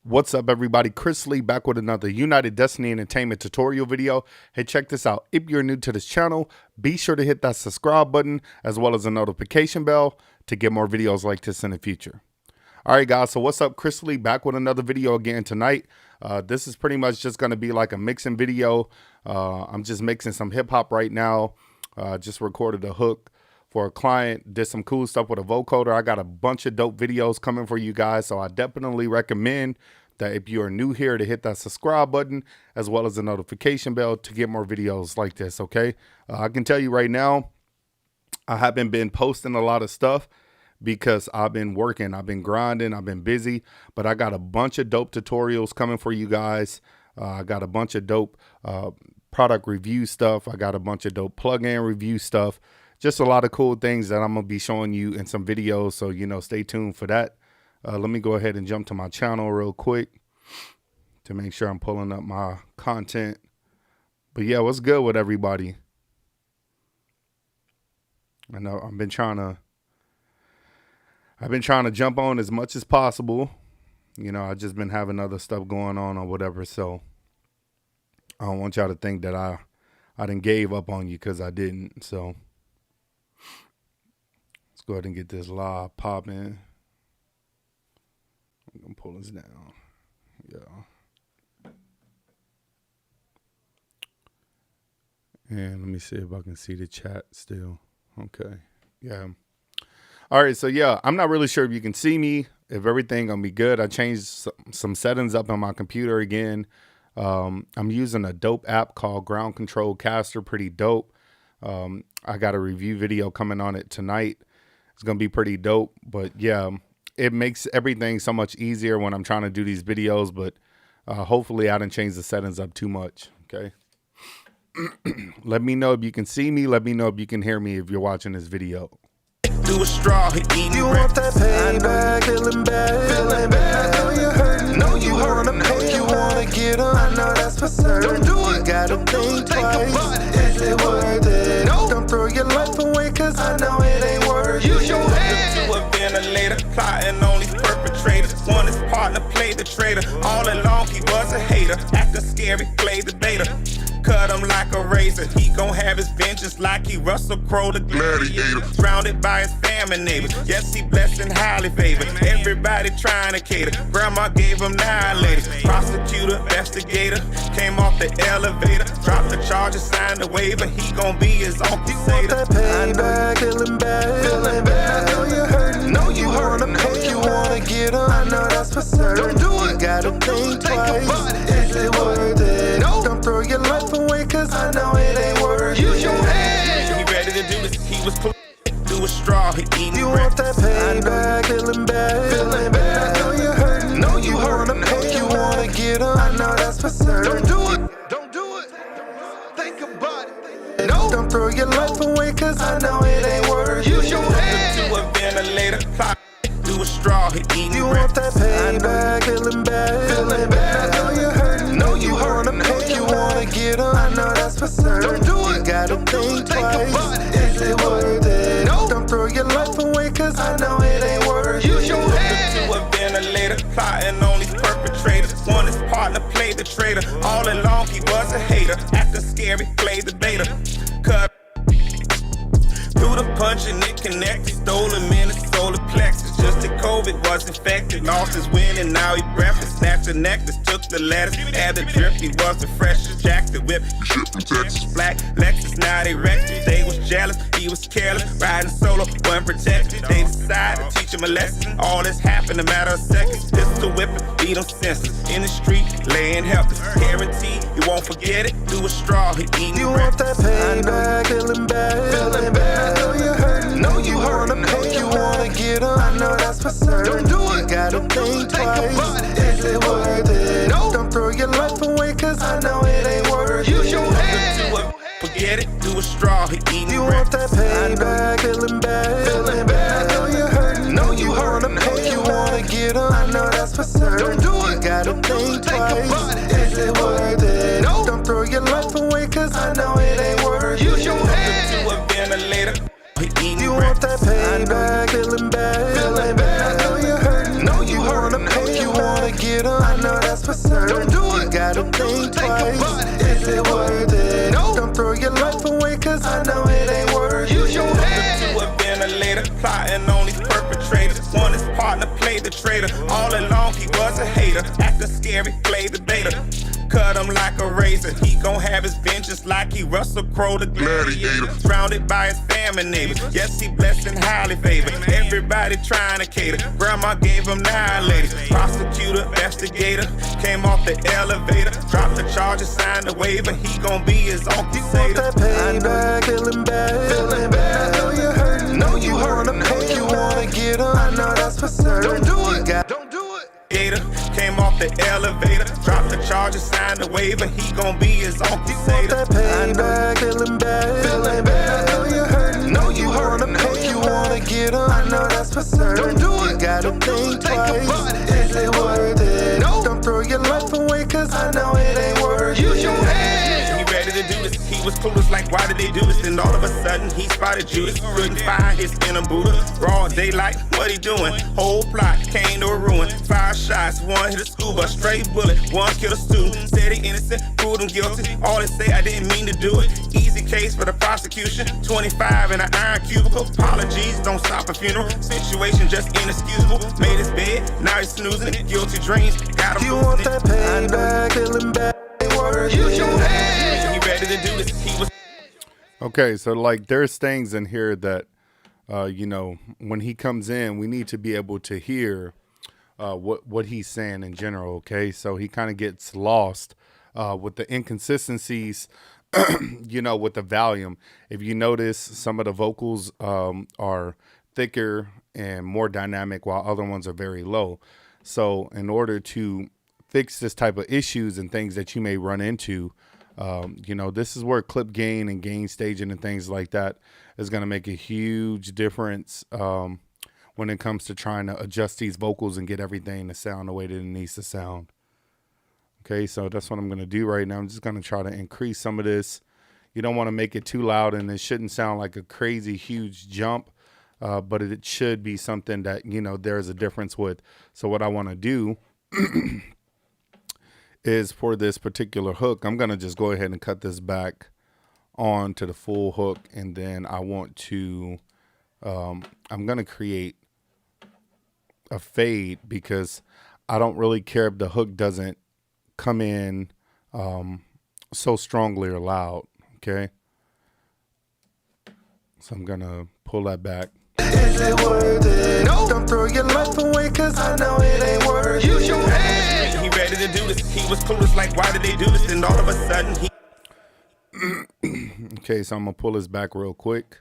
What's up, everybody? Chris Lee back with another United Destiny Entertainment tutorial video. Hey, check this out. If you're new to this channel, be sure to hit that subscribe button as well as the notification bell to get more videos like this in the future. All right, guys, so what's up? Chris Lee back with another video again tonight. This is pretty much just going to be like a mixing video. I'm just mixing some hip hop right now. Just recorded a hook for a client, did some cool stuff with a vocoder. I got a bunch of dope videos coming for you guys, so I definitely recommend that if you are new here to hit that subscribe button as well as the notification bell to get more videos like this, okay? I can tell you right now, I haven't been posting a lot of stuff because I've been working, I've been grinding, I've been busy, but I got a bunch of dope tutorials coming for you guys. I got a bunch of dope product review stuff. I got a bunch of dope plugin review stuff. Just a lot of cool things that I'm going to be showing you in some videos. So, you know, stay tuned for that. Let me go ahead and jump to my channel real quick to make sure I'm pulling up my content. But yeah, what's good with everybody? I know I've been trying to jump on as much as possible. You know, I've just been having other stuff going on or whatever. So I don't want y'all to think that I done gave up on you, because I didn't. So let's go ahead and get this live popping. I'm gonna pull this down. Yeah. And let me see if I can see the chat still. Okay. Yeah. All right. So yeah, I'm not really sure if you can see me, if everything gonna be good. I changed some settings up on my computer again. I'm using a dope app called Ground Control Caster. Pretty dope. I got a review video coming on it tonight. It's gonna be pretty dope. But yeah, it makes everything so much easier when I'm trying to do these videos. But hopefully I didn't change the settings up too much. Okay. Let me know if you can see me. Let me know if you can hear me if you're watching this video. Do a straw, you want that payback, feeling bad, I know you're hurting, know you wanna pay, you wanna get up, I know that's for certain, don't do it, you gotta think twice, is it worth it, no, don't throw your life away, cause I know it ain't worth it, use your head, to a ventilator, plotting on these perpetrators, one is partner, played the traitor, all along he was a hater, acting scary, played the beta. Cut him like a razor. He gon' have his vengeance like he Russell Crowe the gladiator. Surrounded by his family neighbors. Yes, he blessed and highly favored. Everybody trying to cater. Grandma gave him annihilators. Prosecutor, investigator. Came off the elevator. Dropped the charges, signed the waiver. He gon' be his own crusader. You want that payback, feeling bad, I know you're hurting. Know you wanna pay, you wanna get up, I know that's for certain. Don't do it, you gotta think twice. Is it worth it? No, don't throw your life away, cause I know it ain't worth it. Use your head. He ready to do this, he was do a straw, he eating you breakfast. Want that payback, feeling bad, I know you're hurting. Know you wanna pay, you wanna get up, I know that's for certain. Don't do it, think about it. No, don't throw your life away, cause I know it ain't worth it. Use your head. To a ventilator, do a straw, he eating you breakfast. Want that payback, feeling bad, I know you're hurting. Know you wanna pay, you wanna get up, I know that's for certain. Don't do it, you gotta think twice, is it worth it? No, don't throw your life away, cause I know it ain't worth it. Use your head. To a ventilator, plotting on these perpetrators. One is partner, played the traitor. All along he was a hater, acting scary, played the beta. Cut through the punch and it connected. Stole him in his solar plexus. Just that COVID was infected. Lost his win and now he breathless. Snatched the necklace, took the lettuce. Had the drip, he was the freshest. Jacked the whip, shipped from Texas. Black Lexus, now they wrecked it. They was jealous, he was careless. Riding solo, wasn't protected. They decided to teach him a lesson. All this happened in a matter of seconds. Pistol whipping, beat him senseless. In the street, laying helpless. Guaranteed, you won't forget it. Do a straw, he eating you breakfast. Want that payback, feeling bad, I know you're hurting. Know you wanna pay, you wanna get up, I know that's for certain. Don't do it, you gotta think twice, is it worth it? No, don't throw your life away, cause I know it ain't worth it. Use your head. Forget it, do a straw, he eating you breakfast. Want that payback, feeling bad, I know you're hurting. Know you wanna pay, you wanna get up, I know that's for certain. Don't do it, you gotta think twice, is it worth it? No, don't throw your life away, cause I know it ain't worth it. Use your head. To a ventilator, he eating you want that payback, feeling bad, I know you're hurting. Know you wanna pay, you wanna get up, I know certain. You gotta think twice. Is it worth it? Don't throw your life away, cause I know it ain't worth it. Use your head. To a ventilator, plotting on these perpetrators. One his partner played the traitor. All along he was a hater. Acting scary, played the beta. Cut him like a razor. He gon' have his vengeance like he Russell Crowe the gladiator. Surrounded by his family neighbors. Yes, he blessed and highly favored. Everybody trying to cater. Grandma gave him 9 ladies. Prosecutor, investigator. Came off the elevator. Dropped the charges, signed the waiver. He gon' be his own crusader. That payback, feeling bad. Feeling bad. I know you're hurting. Know you wanna pay. You wanna get him. I know that's for certain. Don't do it. Don't do it. Came off the elevator, dropped the charges, signed the waiver. He gon' be his own crusader. That payback, feeling bad. Feeling bad. I know you're hurting. Know you wanna pay. You wanna get him. I know that's for certain. Don't do it. You gotta think twice. Is it worth it? Don't throw your life away, cause I know it ain't worth it. Use your head. He ready to do this. He was clueless, like why did they do this? Then all of a sudden he spotted Judas. Couldn't find his inner Buddha. Broad daylight, what he doing? Whole plot came to a ruin. 5 shots, 1 hit a school bus, straight bullet. 1 killed a student. Said he innocent, proved him guilty. All they say I didn't mean to do it. Easy case for the prosecution. 25 in an iron cubicle. Apologies, don't stop a funeral. Situation just inexcusable. Made his bed, now he's snoozing. Guilty dreams, got him. You want that payback, feeling bad. Use your head. He ready to do this. He was. Okay, so like there's things in here that, you know, when he comes in, we need to be able to hear what he's saying in general. Okay, so he kind of gets lost with the inconsistencies, you know, with the volume. If you notice, some of the vocals are thicker and more dynamic, while other ones are very low. So in order to fix this type of issues and things that you may run into, you know, this is where clip gain and gain staging and things like that is going to make a huge difference when it comes to trying to adjust these vocals and get everything to sound the way that it needs to sound. Okay, so that's what I'm going to do right now. I'm just going to try to increase some of this. You don't want to make it too loud, and it shouldn't sound like a crazy huge jump, but it should be something that, you know, there's a difference with. So what I want to do is for this particular hook, I'm going to just go ahead and cut this back on to the full hook. And then I want to, I'm going to create a fade because I don't really care if the hook doesn't come in so strongly or loud. Okay. So I'm going to pull that back. Is it worth it? Don't throw your life away, cause I know it ain't worth it. Use your head. He ready to do this. He was clueless, like why did they do this? And all of a sudden he. Okay, so I'm gonna pull this back real quick.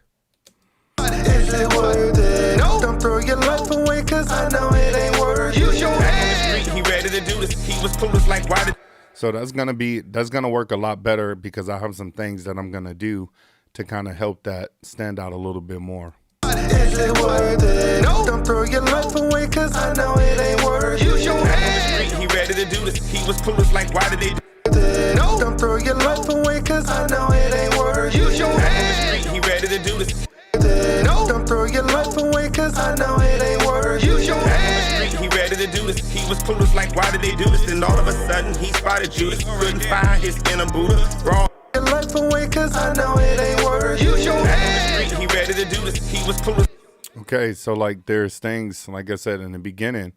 Is it worth it? Don't throw your life away, cause I know it ain't worth it. Use your head. He ready to do this. He was clueless, like why did. So that's gonna work a lot better because I have some things that I'm gonna do to kind of help that stand out a little bit more. Is it worth it? Don't throw your life away, cause I know it ain't worth it. Use your head. He ready to do this. He was clueless, like why did they do it? Don't throw your life away, cause I know it ain't worth it. Use your head. He ready to do this. Don't throw your life away, cause I know it ain't worth it. Use your head. He ready to do this. He was clueless, like why did they do this? And all of a sudden he spotted Judas. Couldn't find his inner Buddha. Raw. Your life away, cause I know it ain't worth it. Use your head. He ready to do this. He was clueless. Okay, so like there's things, like I said in the beginning,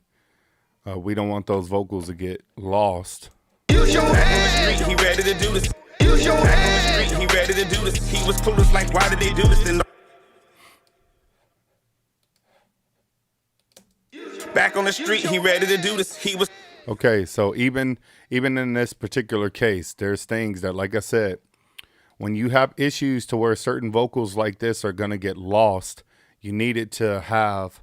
we don't want those vocals to get lost. Use your head. He ready to do this. Use your head. He ready to do this. He was clueless, like why did they do this? And back on the street, he ready to do this. He was. Okay, so even in this particular case, there's things that, like I said, when you have issues to where certain vocals like this are going to get lost, you need it to have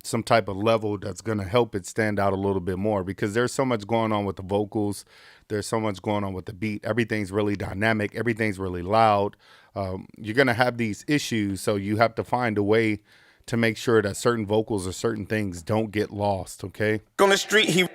some type of level that's going to help it stand out a little bit more, because there's so much going on with the vocals. There's so much going on with the beat. Everything's really dynamic. Everything's really loud. You're going to have these issues. So you have to find a way to make sure that certain vocals or certain things don't get lost. Okay. On the street, he.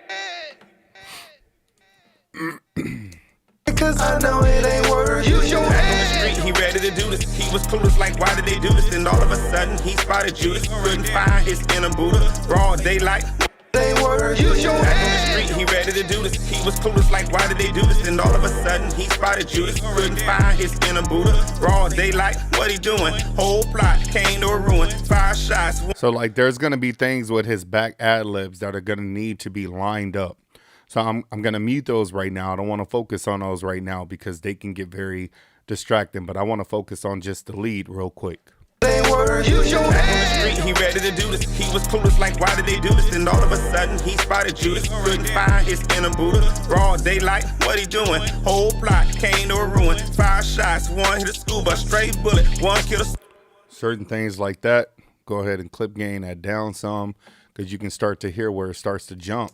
Cause I know it ain't worth it. Use your head. He ready to do this. He was clueless, like why did they do this? And all of a sudden he spotted Judas. Couldn't find his inner Buddha. Broad daylight. It ain't worth it. Use your head. street, he ready to do this. He was clueless, like why did they do this? Then all of a sudden he spotted Judas. Couldn't find his inner Buddha. Broad daylight, what he doing? Whole plot came to a ruin. 5 shots. So like there's gonna be things with his back ad libs that are gonna need to be lined up. So I'm gonna mute those right now. I don't want to focus on those right now because they can get very distracting. But I want to focus on just the lead real quick. Use your head. On the street, he ready to do this. He was clueless, like why did they do this? Then all of a sudden he spotted Judas. Couldn't find his inner Buddha. Broad daylight, what he doing? Whole plot came to a ruin. 5 shots, 1 hit a school bus, straight bullet, 1 kill a. Certain things like that, go ahead and clip gain that down some because you can start to hear where it starts to jump.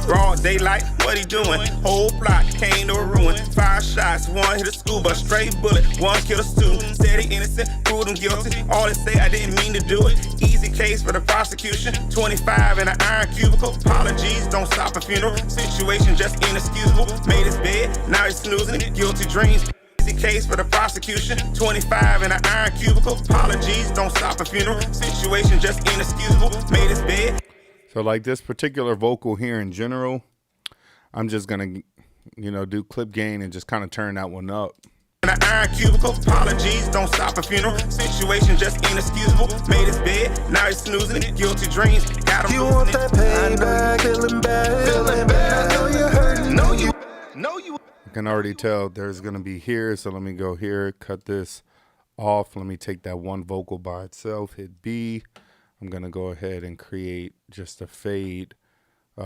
Broad daylight, what he doing? Whole plot came to a ruin. 5 shots, 1 hit a school bus, straight bullet, 1 kill a student. Said he innocent, proved him guilty. All they say I didn't mean to do it. Easy case for the prosecution. 25 in an iron cubicle. Apologies, don't stop a funeral. Situation just inexcusable. Made his bed, now he's snoozing it. Guilty dreams. Easy case for the prosecution. 25 in an iron cubicle. Apologies, don't stop a funeral. Situation just inexcusable. Made his bed. So like this particular vocal here in general, I'm just gonna, do clip gain and just kind of turn that one up. In an iron cubicle, apologies, don't stop a funeral. Situation just inexcusable. Made his bed, now he's snoozing it. Guilty dreams, got him. You want that payback, feeling bad. I know you're hurting. No, you. I can already tell there's gonna be here, so let me go here, cut this off. Let me take that one vocal by itself, hit B. I'm gonna go ahead and create just a fade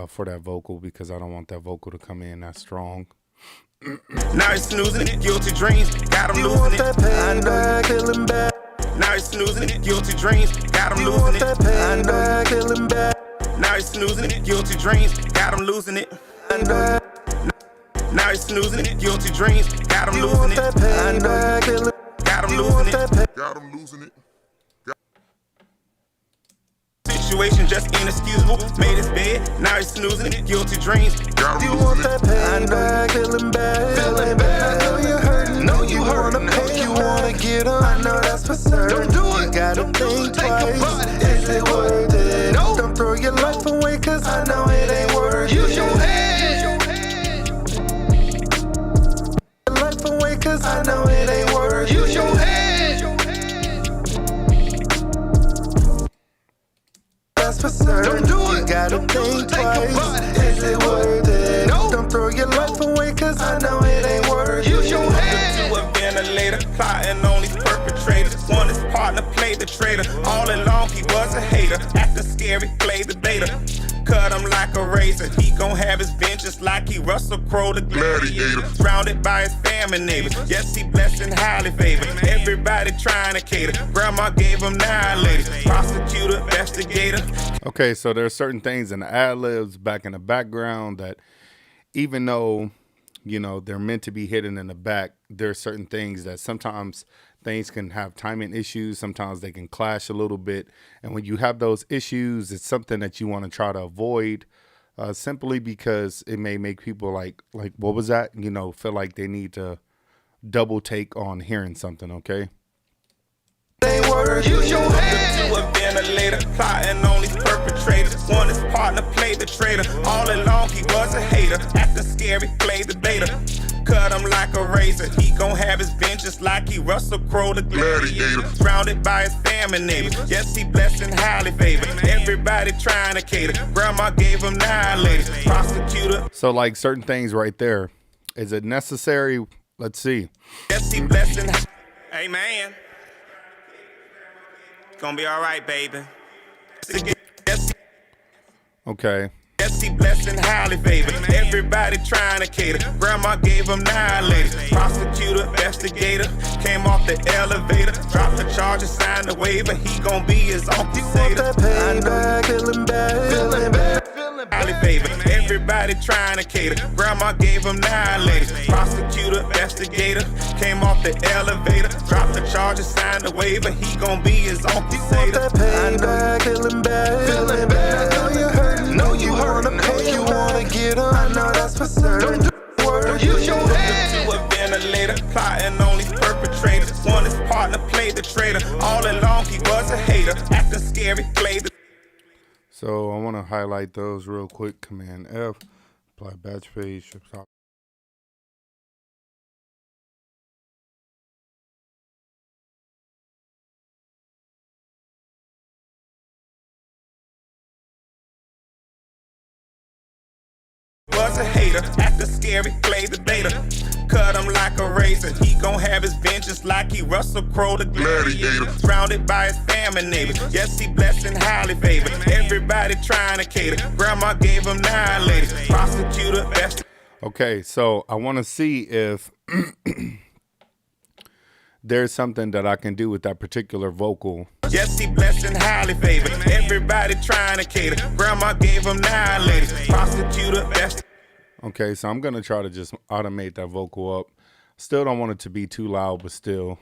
for that vocal because I don't want that vocal to come in that strong. Now he's snoozing it, guilty dreams, got him losing it. Payback, feeling bad. Now he's snoozing it, guilty dreams, got him losing it. Payback, feeling bad. Now he's snoozing it, guilty dreams, got him losing it. Now he's snoozing it, guilty dreams, got him losing it. Got him losing it. Got him losing it. Situation just inexcusable. Made his bed, now he's snoozing it. Guilty dreams. You want that payback, feeling bad. I know you're hurting. No, you wanna pay, you wanna get on. I know that's for certain. Don't do it. You gotta think twice. Is it worth it? No. Don't throw your life away, cause I know it ain't worth it. Use your head. Life away, cause I know it ain't worth it. Use your head. For certain. Don't do it. You gotta think twice. Is it worth it? No. Don't throw your life away, cause I know it ain't worth it. Use your head. To a ventilator, plotting on these perpetrators. One his partner played the traitor. All along he was a hater. Acting scary, played the beta. Cut him like a razor. He gon' have his vengeance like he Russell Crowe the gladiator. Surrounded by his family neighbors. Yes, he blessed and highly favored. Everybody trying to cater. Grandma gave him 9 ladies. Prosecutor, investigator. Okay, so there's certain things in the ad libs back in the background that even though, they're meant to be hidden in the back, there's certain things that sometimes things can have timing issues. Sometimes they can clash a little bit. And when you have those issues, it's something that you want to try to avoid simply because it may make people like, what was that? Feel like they need to double take on hearing something, okay? Use your head. To a ventilator, plotting on these perpetrators. One his partner played the traitor. All along he was a hater. Acting scary, played the beta. Cut him like a razor. He gon' have his vengeance like he Russell Crowe the gladiator. Surrounded by his family neighbors. Yes, he blessed and highly favored. Everybody trying to cater. Grandma gave him 9 ladies. Prosecutor. So like certain things right there. Is it necessary? Let's see. Yes, he blessed and hey man. Gonna be all right, baby. Okay. Yes, he blessed and highly favored. Everybody trying to cater. Grandma gave him 9 ladies. Prosecutor, investigator, came off the elevator. Dropped the charges, signed the waiver. He gon' be his own crusader. Payback, feeling bad. Highly favored. Everybody trying to cater. Grandma gave him 9 ladies. Prosecutor, investigator, came off the elevator. Dropped the charges, signed the waiver. He gon' be his own crusader. Payback, feeling bad. I know you're hurting. No, you wanna pay, you wanna get on. I know that's for certain. Don't use your head. To a ventilator, plotting on these perpetrators. One his partner played the traitor. All along he was a hater. Acting scary, played the. So I want to highlight those real quick. Command F. Apply batch phase, strips out. Was a hater, acting scary, played the beta. Cut him like a razor. He gon' have his vengeance like he Russell Crowe the gladiator. Surrounded by his family neighbors. Yes, he blessed and highly favored. Everybody trying to cater. Grandma gave him 9 ladies. Prosecutor, best. Okay, so I want to see if there's something that I can do with that particular vocal. Yes, he blessed and highly favored. Everybody trying to cater. Grandma gave him 9 ladies. Prosecutor, best. Okay, so I'm going to try to just automate that vocal up. Still don't want it to be too loud, but still.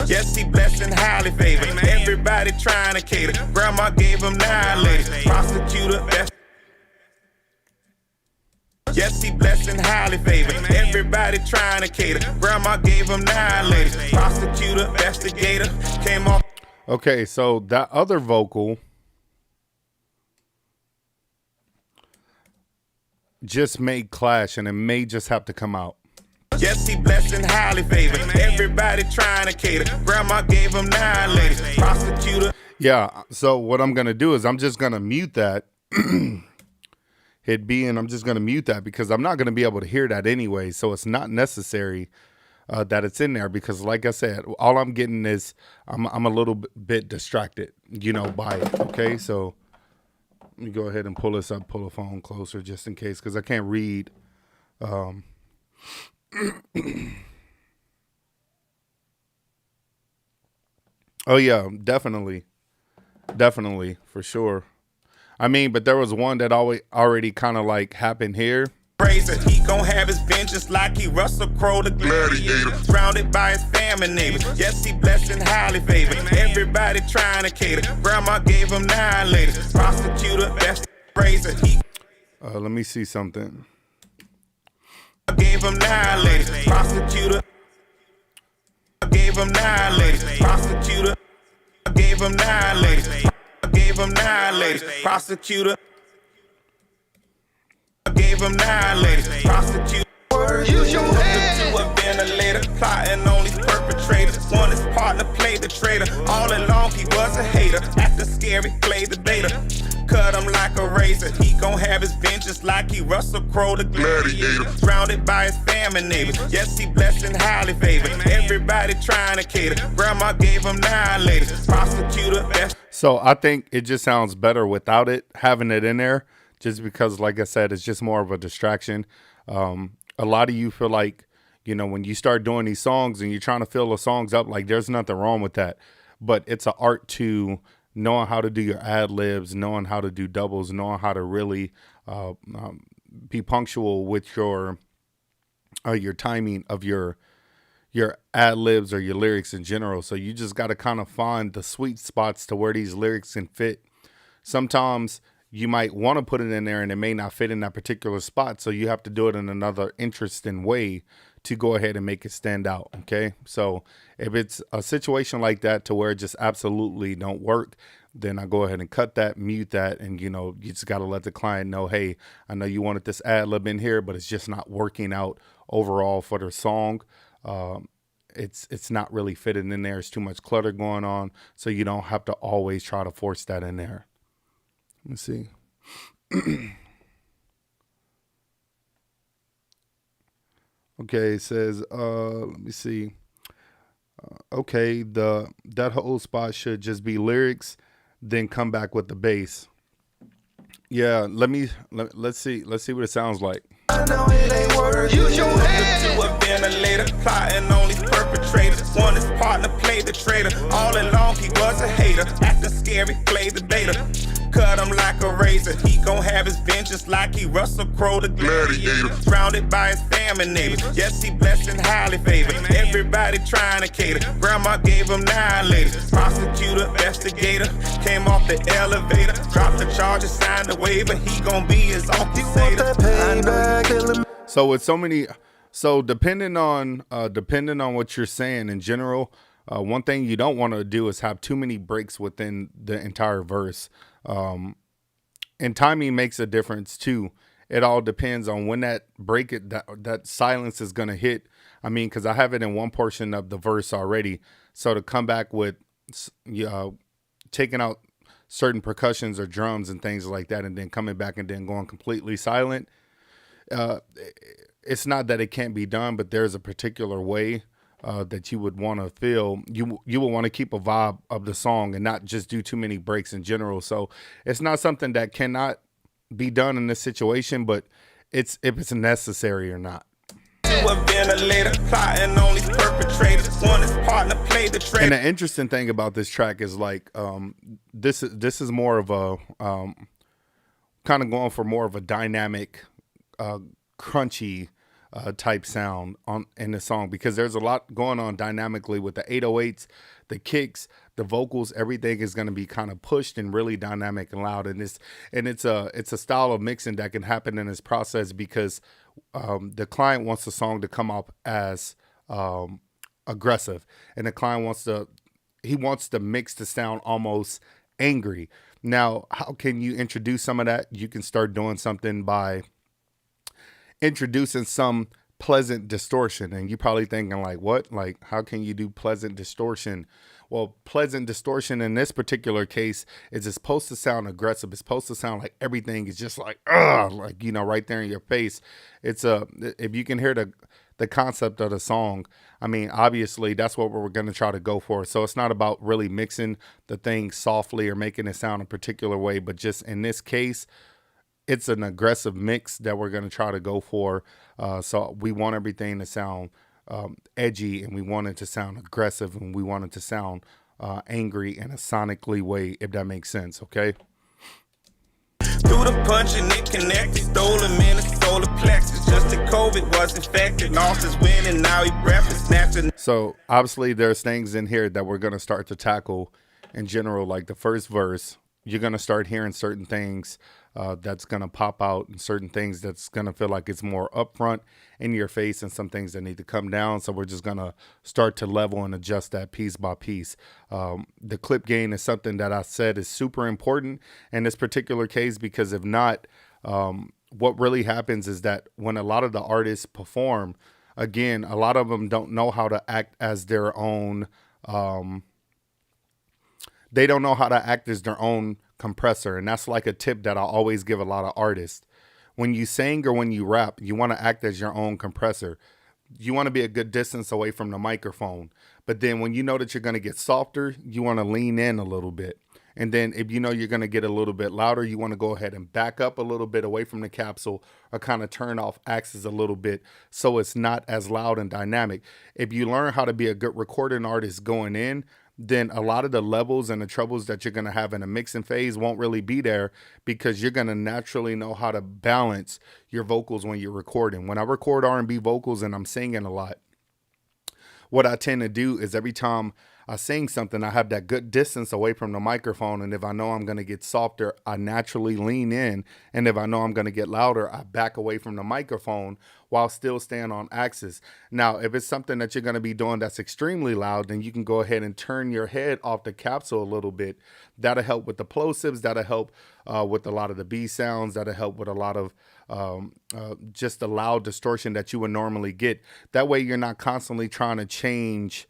Yes, he blessed and highly favored. Everybody trying to cater. Grandma gave him 9 ladies. Prosecutor, best. Yes, he blessed and highly favored. Everybody trying to cater. Grandma gave him 9 ladies. Prosecutor, investigator, came off. Okay, so that other vocal just may clash, and it may just have to come out. Yes, he blessed and highly favored. Everybody trying to cater. Grandma gave him 9 ladies. Prosecutor. Yeah, so what I'm going to do is I'm just going to mute that. Hit B, and I'm just going to mute that because I'm not going to be able to hear that anyway. So it's not necessary that it's in there because, like I said, all I'm getting is I'm a little bit distracted, you know, by it. Okay, so let me go ahead and pull this up, pull the phone closer just in case because I can't read. Oh, yeah, definitely, for sure. I mean, but there was one that already kind of like happened here. Razor, he gon' have his vengeance like he Russell Crowe the gladiator. Surrounded by his family neighbors. Yes, he blessed and highly favored. Everybody trying to cater. Grandma gave him 9 ladies. Prosecutor, best razor. He let me see something. gave him 9 ladies. Prosecutor gave him 9 ladies. Prosecutor gave him 9 ladies. Gave him 9 ladies. Prosecutor gave him 9 ladies. Prosecutor use your head to a ventilator. Plotting on these perpetrators. One his partner played the traitor. All along he was a hater. Acting scary, played the beta. Cut him like a razor. He gon' have his vengeance like he Russell Crowe the gladiator. Surrounded by his family neighbors. Yes, he blessed and highly favored. Everybody trying to cater. Grandma gave him 9 ladies. Prosecutor best. So I think it just sounds better without it, having it in there, just because, like I said, it's just more of a distraction. A lot of you feel like, you know, when you start doing these songs and you're trying to fill the songs up, like there's nothing wrong with that. But it's an art to knowing how to do your ad libs, knowing how to do doubles, knowing how to really be punctual with your timing of your ad libs or your lyrics in general. So you just got to kind of find the sweet spots to where these lyrics can fit. Sometimes you might want to put it in there and it may not fit in that particular spot. So you have to do it in another interesting way to go ahead and make it stand out. Okay. So if it's a situation like that to where it just absolutely don't work, then I go ahead and cut that, mute that. And, you know, you just got to let the client know, hey, I know you wanted this ad lib in here, but it's just not working out overall for their song. It's not really fitting in there. It's too much clutter going on. So you don't have to always try to force that in there. Let me see. Okay, it says, let me see. Okay, that whole spot should just be lyrics, then come back with the bass. Yeah, let's see what it sounds like. I know it ain't worth use your head to a ventilator. Plotting on these perpetrators. One his partner played the traitor. All along he was a hater. Acting scary, played the beta. Cut him like a razor. He gon' have his vengeance like he Russell Crowe the gladiator. Surrounded by his family neighbors. Yes, he blessed and highly favored. Everybody trying to cater. Grandma gave him 9 ladies. Prosecutor, investigator, came off the elevator. Dropped the charges, signed the waiver. He gon' be his officer. So with so many, so depending on what you're saying in general, one thing you don't want to do is have too many breaks within the entire verse. And And timing makes a difference too. It all depends on when that that silence is going to hit. I mean, because I have it in one portion of the verse already. So to come back with taking out certain percussions or drums and things like that, and then coming back and then going completely silent, it's not that it can't be done, but there's a particular way that you would want to feel. You will want to keep a vibe of the song and not just do too many breaks in general. So it's not something that cannot be done in this situation, but it's if it's necessary or not. And the interesting thing about this track is like this is more of a kind of going for more of a dynamic, crunchy type sound in the song, because there's a lot going on dynamically with the 808s, the kicks, the vocals. Everything is going to be kind of pushed and really dynamic and loud. And it's a style of mixing that can happen in this process because the client wants the song to come up as aggressive, and the client wants the mix to sound almost angry. Now, how can you introduce some of that? You can start doing something by introducing some pleasant distortion. And you're probably thinking like, what? Like, how can you do pleasant distortion? Well, pleasant distortion in this particular case is it's supposed to sound aggressive. It's supposed to sound like everything is just like, like, you know, right there in your face. It's if you can hear the concept of the song, I mean, obviously that's what we're going to try to go for. So it's not about really mixing the thing softly or making it sound a particular way, but just in this case, it's an aggressive mix that we're going to try to go for. So we want everything to sound edgy, and we want it to sound aggressive, and we want it to sound angry in a sonically way, if that makes sense, okay? Through the punch and it connected, stole a minute, stole a plexus. Just that COVID was infected, lost his win, and now he breakfast snatching. So obviously there's things in here that we're going to start to tackle in general, like the first verse. You're going to start hearing certain things that's going to pop out, and certain things that's going to feel like it's more upfront in your face, and some things that need to come down. So we're just going to start to level and adjust that piece by piece. The clip gain is something that I said is super important in this particular case, because if not, what really happens is that when a lot of the artists perform, again, a lot of them don't know how to act as their own they don't know how to act as their own compressor. And that's like a tip that I always give a lot of artists. When you sing or when you rap, you want to act as your own compressor. You want to be a good distance away from the microphone. But then when you know that you're going to get softer, you want to lean in a little bit. And then if you know you're going to get a little bit louder, you want to go ahead and back up a little bit away from the capsule, or kind of turn off axis a little bit so it's not as loud and dynamic. If you learn how to be a good recording artist going in, then a lot of the levels and the troubles that you're going to have in a mixing phase won't really be there, because you're going to naturally know how to balance your vocals when you're recording. When I record R&B vocals and I'm singing a lot, what I tend to do is every time I sing something, I have that good distance away from the microphone. And if I know I'm going to get softer, I naturally lean in. And if I know I'm going to get louder, I back away from the microphone while still staying on axis. Now, if it's something that you're going to be doing that's extremely loud, then you can go ahead and turn your head off the capsule a little bit. That'll help with the plosives. That'll help with a lot of the B sounds. That'll help with a lot of just the loud distortion that you would normally get. That way you're not constantly trying to change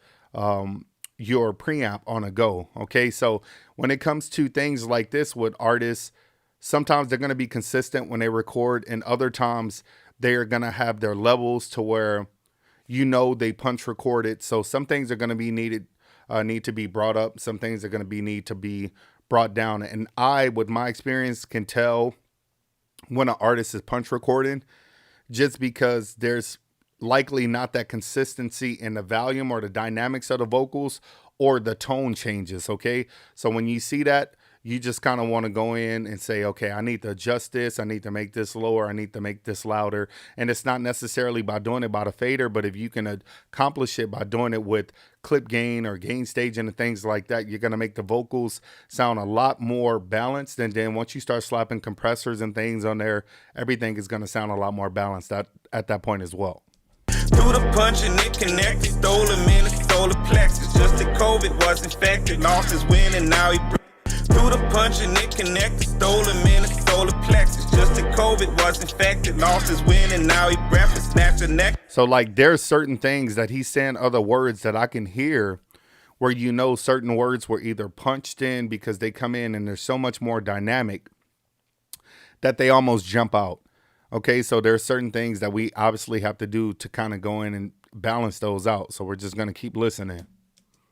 your preamp on a go. Okay, so when it comes to things like this with artists, sometimes they're going to be consistent when they record, and other times they're going to have their levels to where, you know, they punch recorded. So some things are going to be need to be brought up. Some things are going to need to be brought down. And I, with my experience, can tell when an artist is punch recording, just because there's likely not that consistency in the volume or the dynamics of the vocals, or the tone changes. Okay, so when you see that, you just kind of want to go in and say, okay, I need to adjust this. I need to make this lower. I need to make this louder. And it's not necessarily by doing it by the fader, but if you can accomplish it by doing it with clip gain or gain staging and things like that, you're going to make the vocals sound a lot more balanced. And then once you start slapping compressors and things on there, everything is going to sound a lot more balanced at that point as well. Through the punch and it connected, stole a minute, stole a plexus. Just that COVID was infected, lost his win, and now he through the punch and it connected, stole a minute, stole solar plexus. Just that COVID was infected, lost his wind, and now he breathless, snatched a neck. So like there's certain things that he's saying, other words that I can hear where you know certain words were either punched in because they come in and they're so much more dynamic that they almost jump out. Okay, so there's certain things that we obviously have to do to kind of go in and balance those out. So we're just going to keep listening.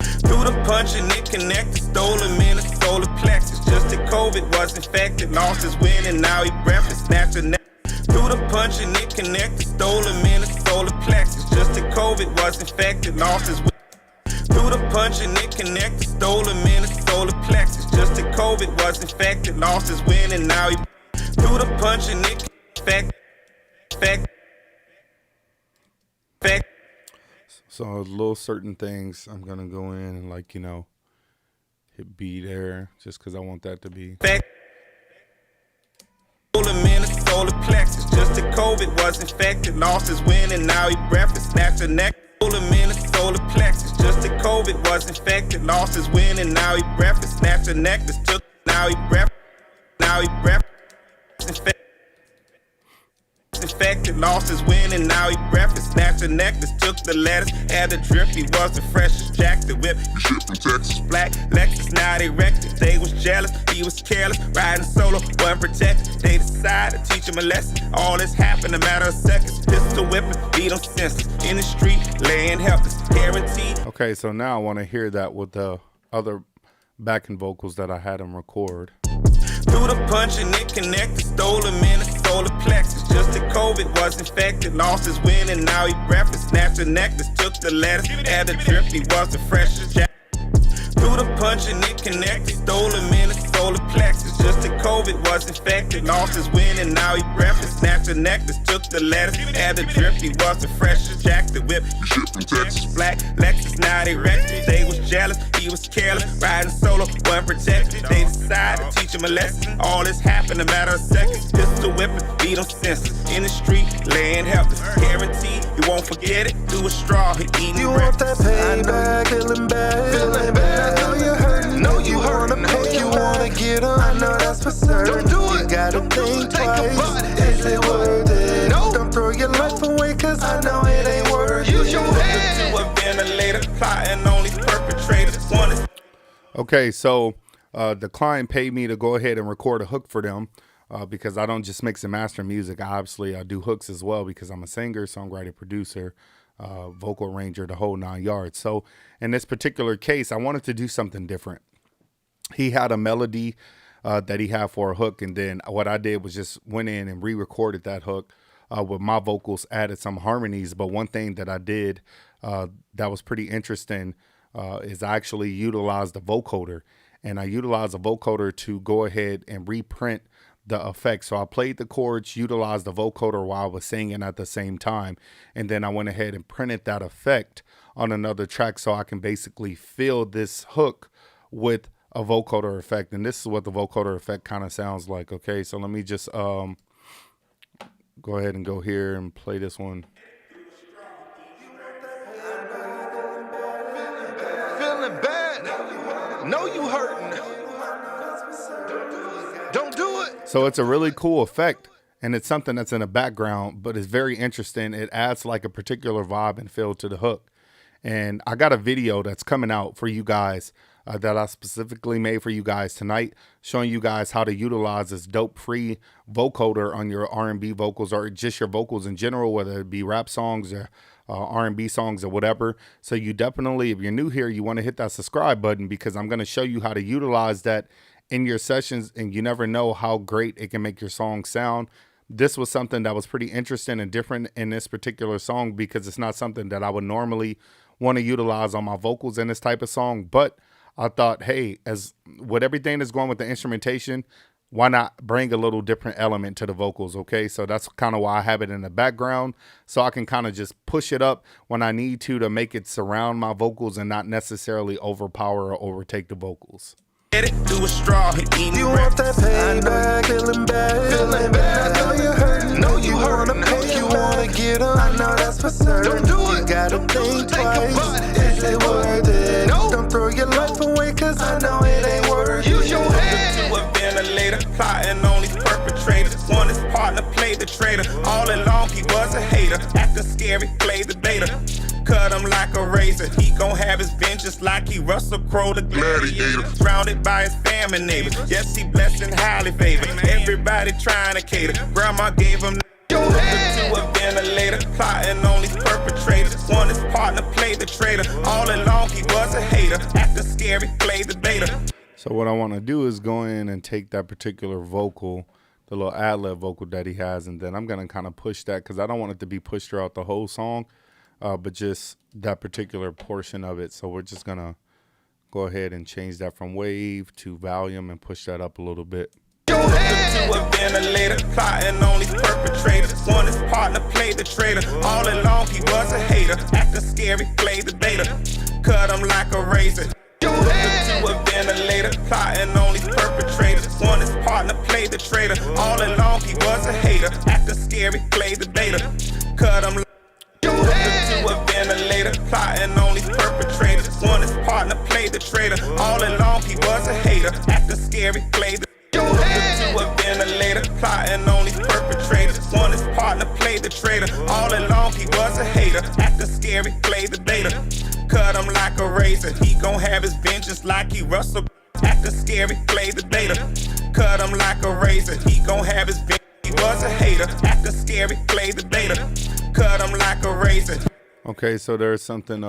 Through the punch and it connected, stole him in a solar plexus. Just that COVID was infected, lost his wind, and now he breathless, snatched a neck. Through the punch and it connected, stole him in a solar plexus. Just that COVID was infected, lost his wind. Through the punch and it connected, stole him in a solar plexus. Just that COVID was infected, lost his wind, and now he. Through the punch and it fact. So little certain things I'm gonna go in and like, you know, hit B there just because I want that to be. Stole him in a solar plexus. Just that COVID was infected, lost his wind, and now he breathless, snatched a neck. Stole him in a solar plexus. Just that COVID was infected, lost his wind, and now he breathless, snatched a necklace. Took now he breathless, infected, lost his wind, and now he breathless, snatched a necklace. Took the letters, had the drip. He was the freshest, jack the whip. He shipped from Texas. Black Lexus, now they wrecked it. They was jealous, he was careless, riding solo, wasn't protected. They decided to teach him a lesson. All this happened in a matter of seconds. Pistol whipping, beat him senseless. In the street, laying helpless, guaranteed. Okay, so now I want to hear that with the other backing vocals that I had him record. Through the punch and it connected, stole him in a solar plexus. Just that COVID was infected, lost his wind, and now he breathless, snatched a necklace. Took the letters, had the drip. He was the freshest, jack. Through the punch and it connected, stole him in a solar plexus. Just that COVID was infected, lost his wind, and now he breathless, snatched a necklace. Took the letters, had the drip. He was the freshest, jack the whip. He shipped from Texas. Black Lexus, now they wrecked it. They was jealous, he was careless, riding solo, wasn't protected. They decided to teach him a lesson. All this happened in a matter of seconds. Pistol whipping, beat him senseless. In the street, laying helpless, guaranteed you won't forget it. Through a straw, he eating You want that payback, feeling bad. I know you're hurting, know you wanna pay, you wanna get on. I know that's for certain. Don't do it. You gotta think twice. Is it worth it? No. Don't throw your life away, cause I know it ain't worth it. Use your head. To a ventilator, plotting on these perpetrators. One is Okay, so the client paid me to go ahead and record a hook for them because I don't just mix and master music. Obviously, I do hooks as well because I'm a singer, songwriter, producer, vocal arranger, the whole 9 yards. So in this particular case, I wanted to do something different. He had a melody that he had for a hook, and then what I did was just went in and re-recorded that hook with my vocals, added some harmonies. But one thing that I did that was pretty interesting is I actually utilized the vocoder, and I utilized the vocoder to go ahead and reprint the effect. So I played the chords, utilized the vocoder while I was singing at the same time, and then I went ahead and printed that effect on another track so I can basically fill this hook with a vocoder effect. And this is what the vocoder effect kind of sounds like. Okay, so let me just go ahead and go here and play this one. Feeling bad. Know you hurting. Don't do it. So it's a really cool effect, and it's something that's in the background, but it's very interesting. It adds like a particular vibe and feel to the hook. And I got a video that's coming out for you guys that I specifically made for you guys tonight, showing you guys how to utilize this dope free vocoder on your R&B vocals or just your vocals in general, whether it be rap songs or R&B songs or whatever. So you definitely, if you're new here, you want to hit that subscribe button because I'm going to show you how to utilize that in your sessions, and you never know how great it can make your song sound. This was something that was pretty interesting and different in this particular song because it's not something that I would normally want to utilize on my vocals in this type of song. But I thought, hey, as with everything that's going with the instrumentation, why not bring a little different element to the vocals? Okay, so that's kind of why I have it in the background, so I can kind of just push it up when I need to make it surround my vocals and not necessarily overpower or overtake the vocals. get it through a straw, eating You want that payback, feeling bad. I know you're hurting, know you wanna pay, you wanna get on. I know that's for certain. Don't do it. You gotta think twice. Is it worth it? No. Don't throw your life away, cause I know it ain't worth it. Use your head. to a ventilator, plotting on these perpetrators. perpetrator. Want his partner, played the traitor. All along he was a hater. Acting scary, played the beta. Cut him like a razor. He gon' have his vengeance like he Russell Crowe the gladiator. Surrounded by his family neighbors. Yes, he blessed and highly favored. Everybody trying to cater. Grandma gave him to a ventilator. Plotting on these perpetrators. Want his partner, played the traitor. All along he was a hater. Acting scary, played the beta. So what I want to do is go in and take that particular vocal, the little ad-lib vocal that he has, and then I'm going to kind of push that because I don't want it to be pushed throughout the whole song, but just that particular portion of it. So we're just going to go ahead and change that from wave to volume and push that up a little bit. To a ventilator, plotting on these perpetrators. Want his partner, played the traitor. All along he was a hater. Acting scary, played the beta. Cut him like a razor. To a ventilator, plotting on these perpetrators. Want his partner, played the traitor. All along he was a hater. Acting scary, played the beta. Cut him to a ventilator, plotting on these perpetrators. Want his partner, played the traitor. All along he was a hater. Acting scary, played the to a ventilator, plotting on these perpetrators. Want his partner, played the traitor. All along he was a hater. Acting scary, played the beta. Cut him like a razor. He gon' have his vengeance like he Russell. Acting scary, played the beta. Cut him like a razor. He gon' have his vengeance. He was a hater. Acting scary, played the beta. Cut him like a razor. Okay, so there's something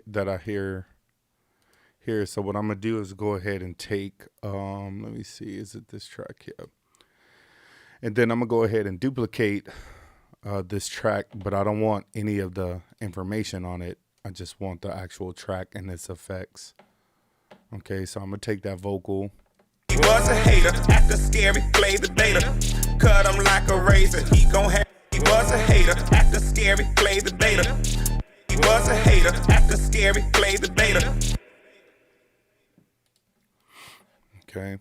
that I hear here. So what I'm gonna do is go ahead and take let me see, is it this track here? And then I'm gonna go ahead and duplicate this track, but I don't want any of the information on it. I just want the actual track and its effects. Okay, so I'm gonna take that vocal. He was a hater, acting scary, played the beta. Cut him like a razor. He gon' have. He was a hater, acting scary, played the beta. He was a hater, acting scary, played the beta. Okay.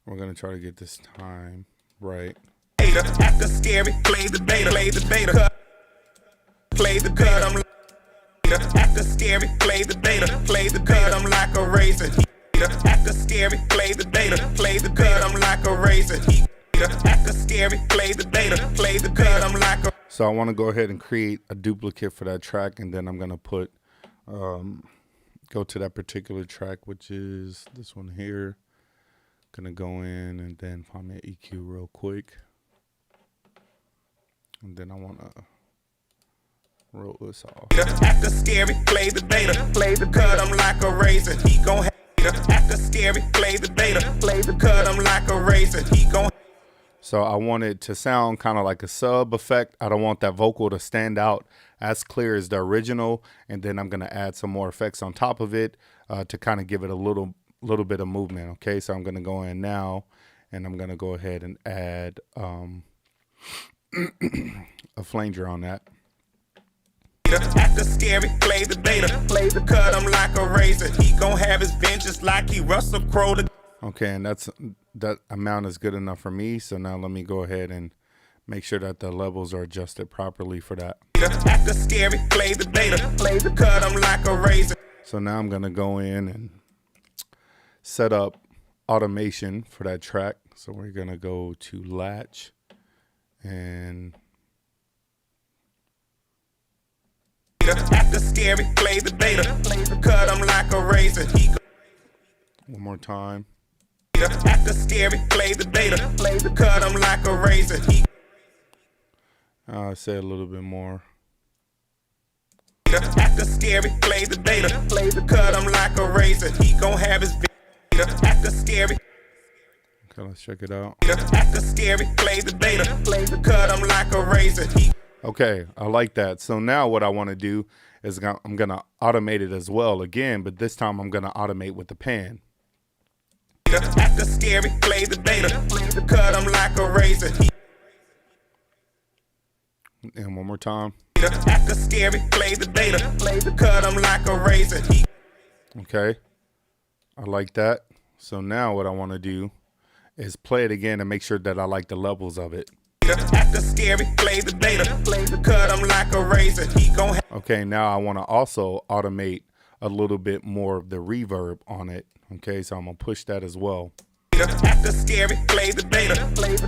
We're gonna try to get this time right. Hater, acting scary, played the beta, played the beta. Played the cut him. Acting scary, played the beta, played the cut him like a razor. Acting scary, played the beta, played the cut him like a razor. Acting scary, played the beta, played the cut him like a. So I want to go ahead and create a duplicate for that track, and then I'm gonna put go to that particular track, which is this one here. Gonna go in and then find me an EQ real quick, and then I want to roll this off. Acting scary, played the beta, played the cut him like a razor. He gon' have. Acting scary, played the beta, played the cut him like a razor. He gon'. So I want it to sound kind of like a sub effect. I don't want that vocal to stand out as clear as the original. And then I'm going to add some more effects on top of it to kind of give it a little bit of movement. Okay, so I'm going to go in now and I'm going to go ahead and add a flanger on that. Acting scary, played the beta, played the cut him like a razor. He gon' have his vengeance like he Russell Crowe. Okay, and that amount is good enough for me. So now let me go ahead and make sure that the levels are adjusted properly for that. Acting scary, played the beta, played the cut him like a razor. So now I'm gonna go in and set up automation for that track. So we're gonna go to latch and acting scary, played the beta, played the cut him like a razor. one more time. Acting scary, played the beta, played the cut him like a razor. Say a little bit more. Acting scary, played the beta, played the cut him like a razor. He gon' have his acting scary. Okay, let's check it out. Acting scary, played the beta, played the cut him like a razor. Okay, I like that. So now what I want to do is I'm gonna automate it as well again, but this time I'm gonna automate with the pan. Acting scary, played the beta, played the cut him like a razor. And one more time. Acting scary, played the beta, played the cut him like a razor. Okay, I like that. So now what I want to do is play it again and make sure that I like the levels of it. Acting scary, played the beta, played the cut him like a razor. He gon' have. Okay, now I want to also automate a little bit more of the reverb on it. Okay, so I'm gonna push that as well. After scary, play the beta.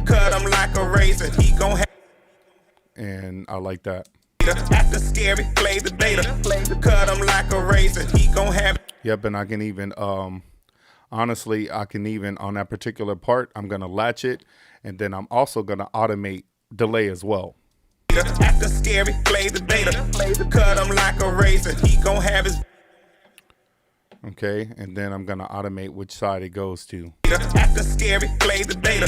Cut him like a razor. He gon' have. And I like that. After scary, play the beta. Cut him like a razor. He gon' have. Yep, and I can even honestly, I can even on that particular part, I'm gonna latch it, and then I'm also gonna automate delay as well. After scary, play the beta. Cut him like a razor. He gon' have his. Okay, and then I'm gonna automate which side it goes to. After scary, play the beta.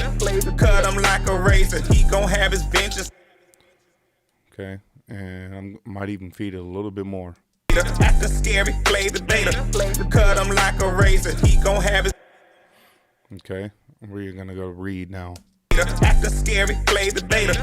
Cut him like a razor. He gon' have his benches. Okay, and I might even feed it a little bit more. After scary, play the beta. Cut him like a razor. He gon' have his. Okay, we're gonna go read now. After scary, play the beta.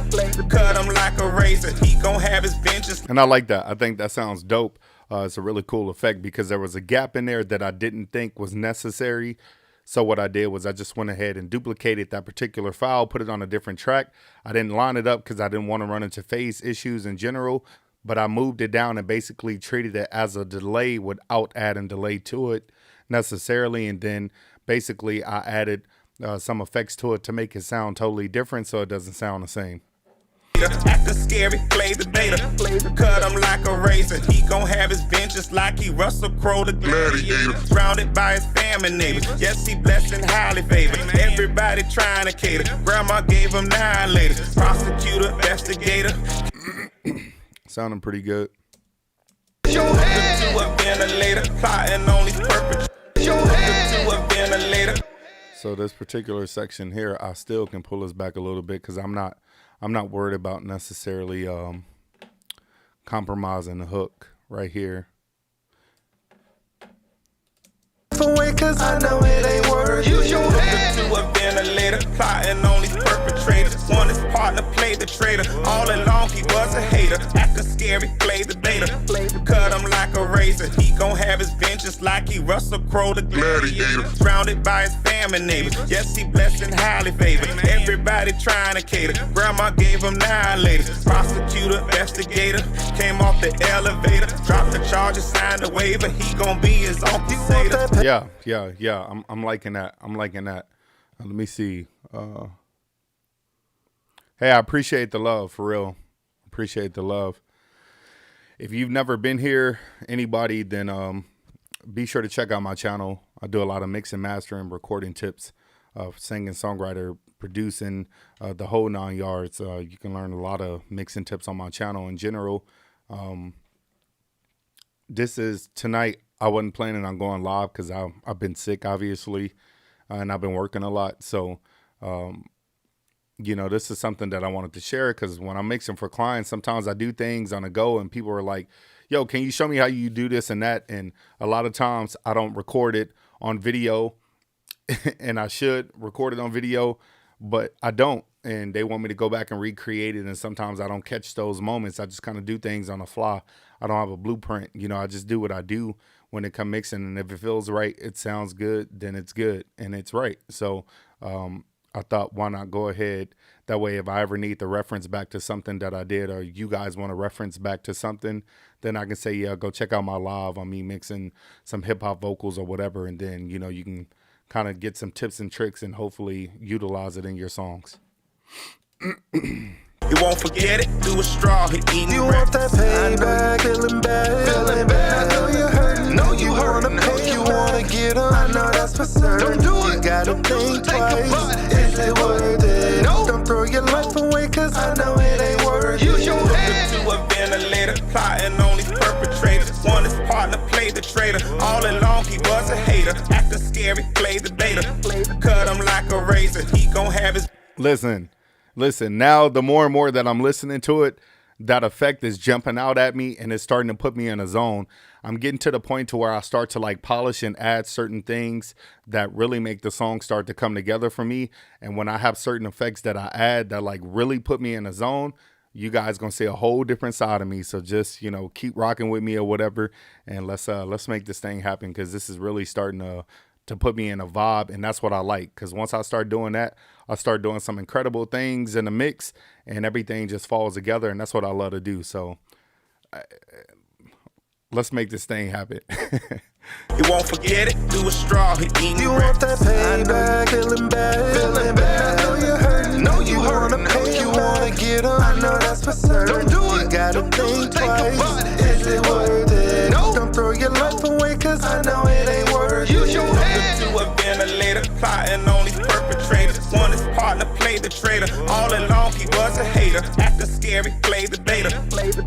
Cut him like a razor. He gon' have his benches. And I like that. I think that sounds dope. It's a really cool effect because there was a gap in there that I didn't think was necessary. So what I did was I just went ahead and duplicated that particular file, put it on a different track. I didn't line it up because I didn't want to run into phase issues in general, but I moved it down and basically treated it as a delay without adding delay to it necessarily. And then basically I added some effects to it to make it sound totally different so it doesn't sound the same. After scary, play the beta. Cut him like a razor. He gon' have his benches like he Russell Crowe the gladiator. Surrounded by his family neighbors. Yes, he blessed and highly favored. Everybody trying to cater. Grandma gave him 9 later. Prosecutor, investigator. Sounding pretty good. To a ventilator. Plotting on these perpetrators. To a ventilator. So this particular section here, I still can pull this back a little bit because I'm not worried about necessarily compromising the hook right here. Cause I know it ain't worth it. Use your head to a ventilator. Plotting on these perpetrators. One his partner played the traitor. All along he was a hater. After scary, play the beta. Cut him like a razor. He gon' have his benches like he Russell Crowe the gladiator. Surrounded by his family neighbors. Yes, he blessed and highly favored. Everybody trying to cater. Grandma gave him 9 later. Prosecutor, investigator. Came off the elevator. Dropped the charges, signed the waiver. He gon' be his uncle Sater. Yeah. I'm liking that. I'm liking that. Let me see. Hey, I appreciate the love, for real. Appreciate the love. If you've never been here, anybody, then be sure to check out my channel. I do a lot of mix and mastering, recording tips, singing, songwriter, producing, the whole 9 yards. You can learn a lot of mixing tips on my channel in general. This is tonight. I wasn't planning on going live because I've been sick, obviously, and I've been working a lot. So, you know, this is something that I wanted to share because when I'm mixing for clients, sometimes I do things on the go and people are like, yo, can you show me how you do this and that? And a lot of times I don't record it on video and I should record it on video, but I don't. And they want me to go back and recreate it. And sometimes I don't catch those moments. I just kind of do things on the fly. I don't have a blueprint. You know, I just do what I do when it comes mixing. And if it feels right, it sounds good, then it's good and it's right. So I thought, why not go ahead? That way, if I ever need to reference back to something that I did, or you guys want to reference back to something, then I can say, yeah, go check out my live on me mixing some hip hop vocals or whatever. And then, you know, you can kind of get some tips and tricks and hopefully utilize it in your songs. You won't forget it, do a straw, he eating You want that payback, feeling bad. I know you hurting, know you wanna pay, you wanna get on. I know that's for certain. Don't do it, you gotta think twice. Is it worth it? No. Don't throw your life away, cause I know it ain't worth it. Use your head to a ventilator, plotting on these perpetrators. One his partner played the traitor. All along he was a hater. After scary, play the beta. Cut him like a razor. He gon' have his. Listen, now the more and more that I'm listening to it, that effect is jumping out at me and it's starting to put me in a zone. I'm getting to the point to where I start to like polish and add certain things that really make the song start to come together for me. And when I have certain effects that I add that like really put me in a zone, you guys gonna see a whole different side of me. So just, you know, keep rocking with me or whatever. And let's make this thing happen, because this is really starting to put me in a vibe, and that's what I like. Because once I start doing that, I start doing some incredible things in the mix, and everything just falls together, and that's what I love to do. So let's make this thing happen. You won't forget it, do a straw, he eating You want that payback, feeling bad. plotting on these perpetrators. One his partner played the traitor. All along he was a hater. Acting scary, played the beta.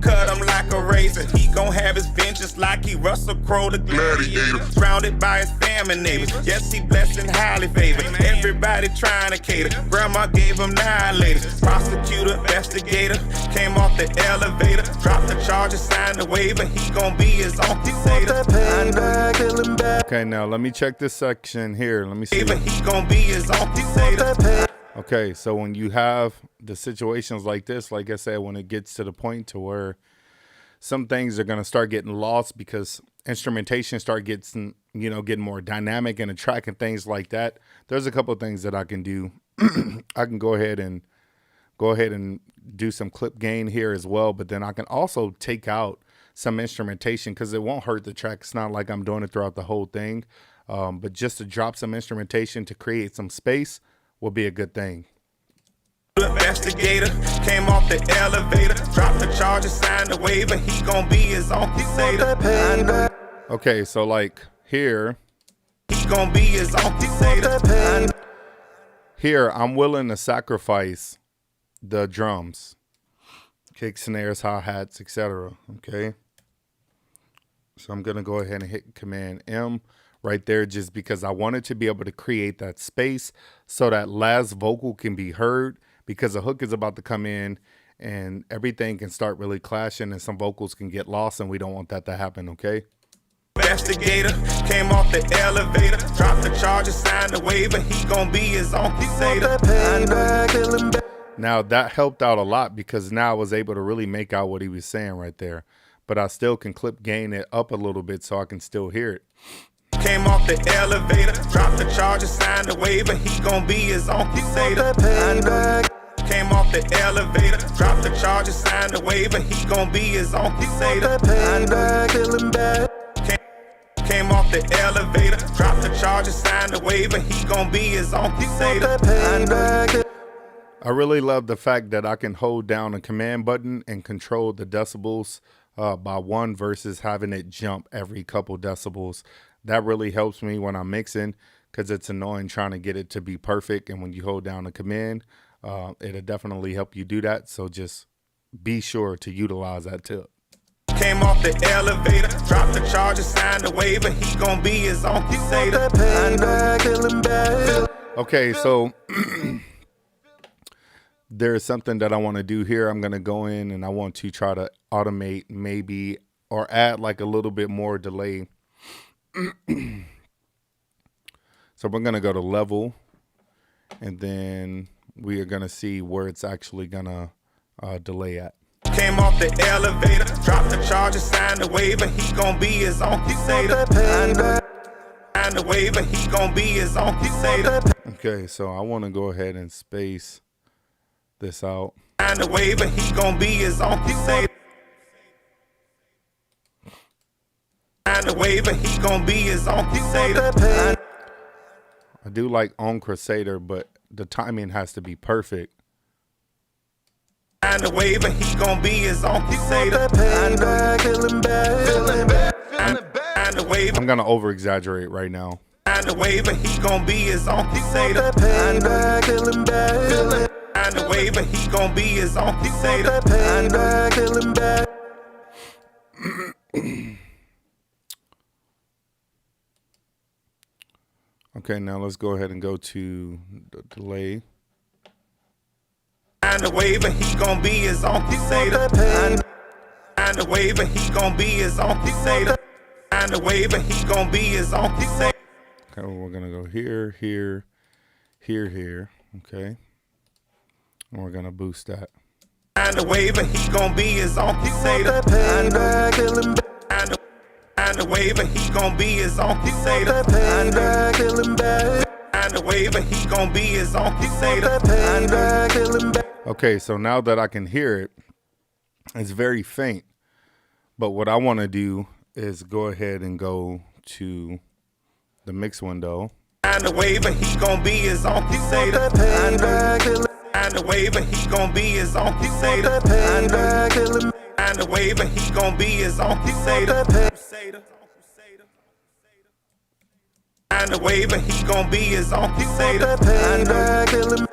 Cut him like a razor. He gon' have his vengeance like he Russell Crowe the gladiator. Surrounded by his family neighbors. Yes, he blessed and highly favored. Everybody trying to cater. Grandma gave him 9 laters. Prosecutor, investigator. Came off the elevator. Dropped the charges, signed the waiver. He gon' be his own crusader. Okay, now let me check this section here. Let me see. He gon' be his own crusader. Okay, so when you have the situations like this, like I said, when it gets to the point to where some things are gonna start getting lost because instrumentation start getting, getting more dynamic in a track and things like that. There's a couple of things that I can do. I can go ahead and do some clip gain here as well, but then I can also take out some instrumentation because it won't hurt the track. It's not like I'm doing it throughout the whole thing, but just to drop some instrumentation to create some space will be a good thing. Investigator came off the elevator, dropped the charges, signed the waiver. He gon' be his own crusader. Okay, so like here, he gon' be his own crusader. Here, I'm willing to sacrifice the drums, kick, snares, hi-hats, etc. Okay, so I'm gonna go ahead and hit Command M right there, just because I wanted to be able to create that space so that last vocal can be heard, because the hook is about to come in and everything can start really clashing and some vocals can get lost, and we don't want that to happen. Okay. Investigator came off the elevator, dropped the charges, signed the waiver. He gon' be his own crusader. Now that helped out a lot because now I was able to really make out what he was saying right there, but I still can clip gain it up a little bit so I can still hear it. Came off the elevator, dropped the charges, signed the waiver. He gon' be his own crusader. Came off the elevator, dropped the charges, signed the waiver. He gon' be his own crusader. Came off the elevator, dropped the charges, signed the waiver. He gon' be his own crusader. I really love the fact that I can hold down a command button and control the decibels by 1 versus having it jump every couple decibels. That really helps me when I'm mixing, because it's annoying trying to get it to be perfect. And when you hold down a command, it'll definitely help you do that. So just be sure to utilize that tip. Came off the elevator, dropped the charges, signed the waiver. He gon' be his own crusader. Okay, so there's something that I want to do here. I'm going to go in and I want to try to automate maybe or add like a little bit more delay. So we're going to go to level, and then we are going to see where it's actually going to delay at. Came off the elevator, dropped the charges, signed the waiver. He gon' be his own crusader. Signed the waiver. He gon' be his own crusader. Okay, so I want to go ahead and space this out. Signed the waiver. He gon' be his own crusader. Signed the waiver. He gon' be his own crusader. I do like on Crusader, but the timing has to be perfect. Signed the waiver. He gon' be his own crusader. I'm gonna over exaggerate right now. Signed the waiver. He gon' be his own crusader. Signed the waiver. He gon' be his own crusader. Okay, now let's go ahead and go to the delay. Signed the waiver. He gon' be his own crusader. Signed the waiver. He gon' be his own crusader. Signed the waiver. He gon' be his own crusader. Okay, well, we're gonna go here, here, here, here. Okay, and we're gonna boost that. Signed the waiver. He gon' be his own crusader. Signed the waiver. He gon' be his own crusader. Signed the waiver. He gon' be his own crusader. Okay, so now that I can hear it, it's very faint. But what I want to do is go ahead and go to the mix window. Signed the waiver. He gon' be his own crusader. Signed the waiver. He gon' be his own crusader. Signed the waiver. He gon' be his own crusader. The waiver, he gon' be his own crusader.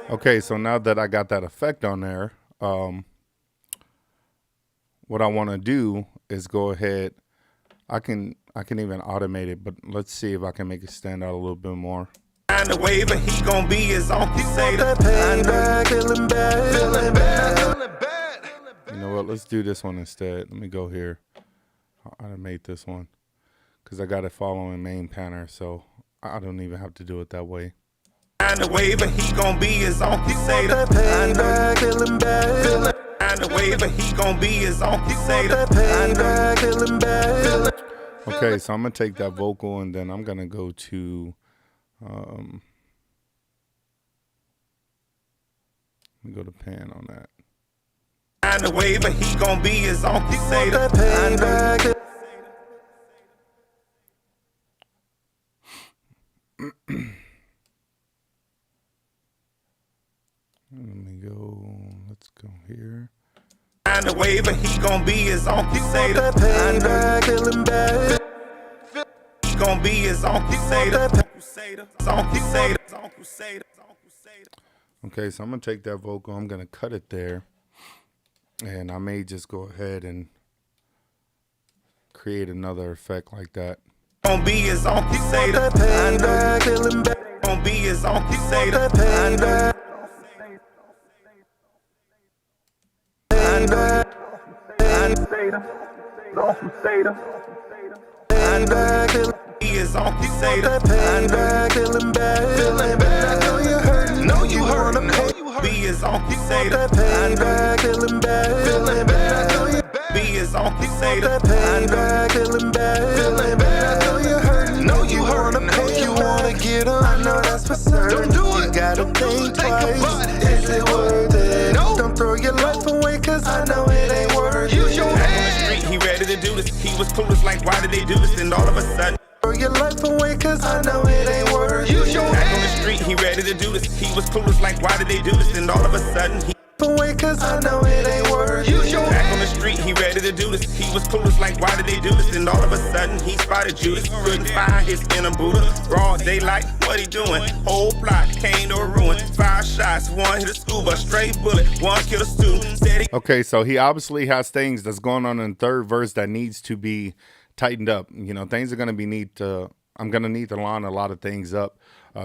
Okay, so now that I got that effect on there, what I want to do is go ahead. I can even automate it, but let's see if I can make it stand out a little bit more. The waiver, he gon' be his own crusader. You know what? Let's do this one instead. Let me go here. I'll automate this one because I got it following main panner, so I don't even have to do it that way. The waiver, he gon' be his own crusader. The waiver, he gon' be his own crusader. Okay, so I'm gonna take that vocal and then I'm gonna go to let me go to pan on that. The waiver, he gon' be his own crusader. Let me go. Let's go here. The waiver, he gon' be his own crusader. He gon' be his own crusader. Okay, so I'm gonna take that vocal. I'm gonna cut it there, and I may just go ahead and create another effect like that. Gon' be his own crusader. Gon' be his own crusader. He is on crusader. No, you heard him. B is on crusader. B is on crusader. No, you heard him. You wanna get him? I know that's for certain. Don't do it. You gotta think twice. Is it worth it? No. Don't throw your life away, cause I know it ain't worth it. Use your head. He ready to do this. He was clueless, like why did they do this? And all of a sudden, throw your life away, cause I know it ain't worth it. Use your back on the street, he ready to do this. He was clueless, like why did they do this? And all of a sudden, he away, cause I know it ain't worth it. Use your back on the street, he ready to do this. He was clueless, like why did they do this? And all of a sudden, he spotted Judas. Couldn't find his inner Buddha. Broad daylight, what he doing? Whole plot came to a ruin. 5 shots, 1 hit a school bus, straight bullet, 1 killed a student. Said he Okay, so he obviously has things that's going on in the third verse that needs to be tightened up. You know, things are gonna be I'm gonna need to line a lot of things up